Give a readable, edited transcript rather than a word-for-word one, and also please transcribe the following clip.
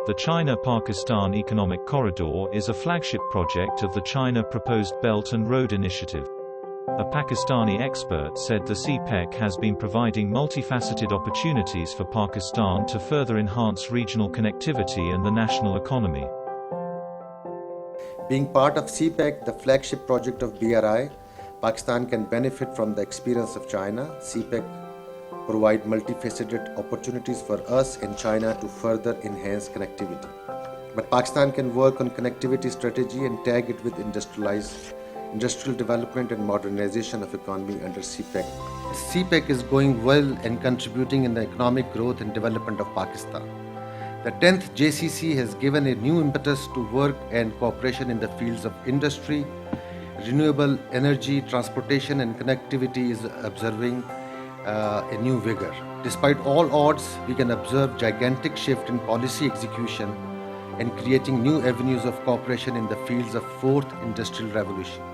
The China-Pakistan Economic Corridor is a flagship project of the China Proposed Belt and Road Initiative. A Pakistani expert said the CPEC has been providing multifaceted opportunities for Pakistan to further enhance regional connectivity and the national economy. Being part of CPEC, the flagship project of BRI, Pakistan can benefit from the experience of China. CPEC provide multifaceted opportunities for us in China to further enhance connectivity. But Pakistan can work on connectivity strategy and tag it with industrial development and modernization of economy under CPEC. CPEC is going well and contributing in the economic growth and development of Pakistan. The 10th JCC has given a new impetus to work and cooperation in the fields of industry, renewable energy, transportation and connectivity is observing a new vigor. Despite all odds, we can observe gigantic shift in policy execution and creating new avenues of cooperation in the fields of fourth industrial revolution.